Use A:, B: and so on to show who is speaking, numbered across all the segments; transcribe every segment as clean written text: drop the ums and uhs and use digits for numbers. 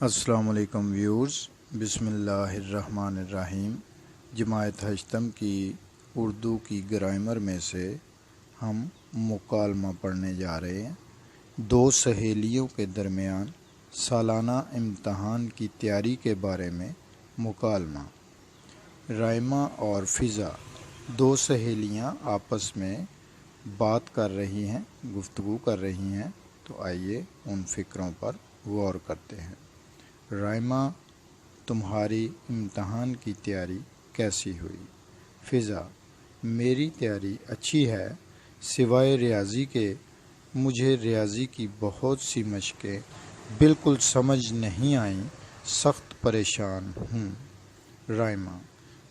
A: السلام علیکم ویورز، بسم اللہ الرحمن الرحیم۔ جماعت ہشتم کی اردو کی گرامر میں سے ہم مکالمہ پڑھنے جا رہے ہیں۔ دو سہیلیوں کے درمیان سالانہ امتحان کی تیاری کے بارے میں مکالمہ۔ رائمہ اور فضا دو سہیلیاں آپس میں بات کر رہی ہیں، گفتگو کر رہی ہیں، تو آئیے ان فکروں پر غور کرتے ہیں۔ رائمہ: تمہاری امتحان کی تیاری کیسی ہوئی؟ فضا: میری تیاری اچھی ہے، سوائے ریاضی کے۔ مجھے ریاضی کی بہت سی مشقیں بالکل سمجھ نہیں آئیں، سخت پریشان ہوں۔ رائمہ: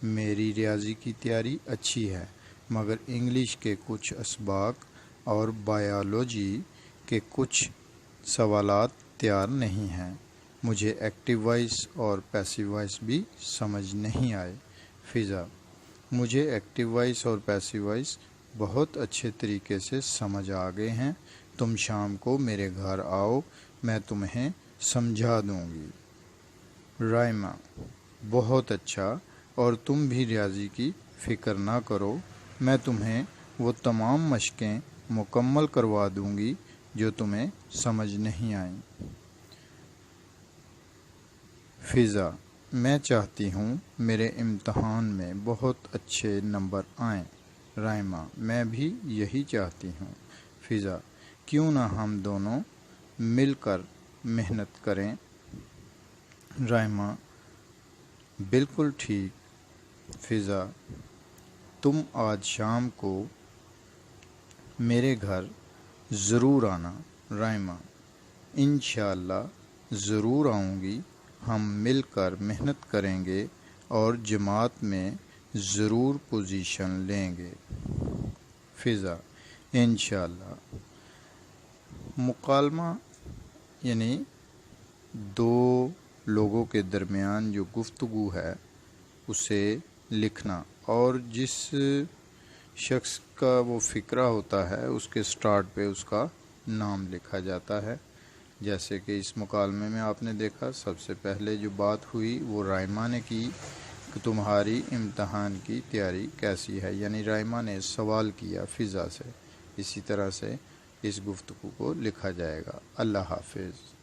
A: میری ریاضی کی تیاری اچھی ہے، مگر انگلش کے کچھ اسباق اور بایولوجی کے کچھ سوالات تیار نہیں ہیں۔ مجھے ایکٹیو وائس اور پیسیو وائس بھی سمجھ نہیں آئے۔ فضا: مجھے ایکٹیو وائس اور پیسیو وائس بہت اچھے طریقے سے سمجھ آ گئے ہیں۔ تم شام کو میرے گھر آؤ، میں تمہیں سمجھا دوں گی۔ رائمہ: بہت اچھا، اور تم بھی ریاضی کی فکر نہ کرو، میں تمہیں وہ تمام مشقیں مکمل کروا دوں گی جو تمہیں سمجھ نہیں آئیں۔ فضا: میں چاہتی ہوں میرے امتحان میں بہت اچھے نمبر آئیں۔ رائمہ: میں بھی یہی چاہتی ہوں۔ فضا: کیوں نہ ہم دونوں مل کر محنت کریں؟ رائمہ: بالکل ٹھیک۔ فضا: تم آج شام کو میرے گھر ضرور آنا۔ رائمہ: انشاءاللہ ضرور آؤں گی، ہم مل کر محنت کریں گے اور جماعت میں ضرور پوزیشن لیں گے۔ فضا: انشاءاللہ۔ مکالمہ یعنی دو لوگوں کے درمیان جو گفتگو ہے اسے لکھنا، اور جس شخص کا وہ فقرہ ہوتا ہے اس کے سٹارٹ پہ اس کا نام لکھا جاتا ہے۔ جیسے کہ اس مکالمے میں آپ نے دیکھا، سب سے پہلے جو بات ہوئی وہ رائمہ نے کی کہ تمہاری امتحان کی تیاری کیسی ہے، یعنی رائمہ نے سوال کیا فضا سے۔ اسی طرح سے اس گفتگو کو لکھا جائے گا۔ اللہ حافظ۔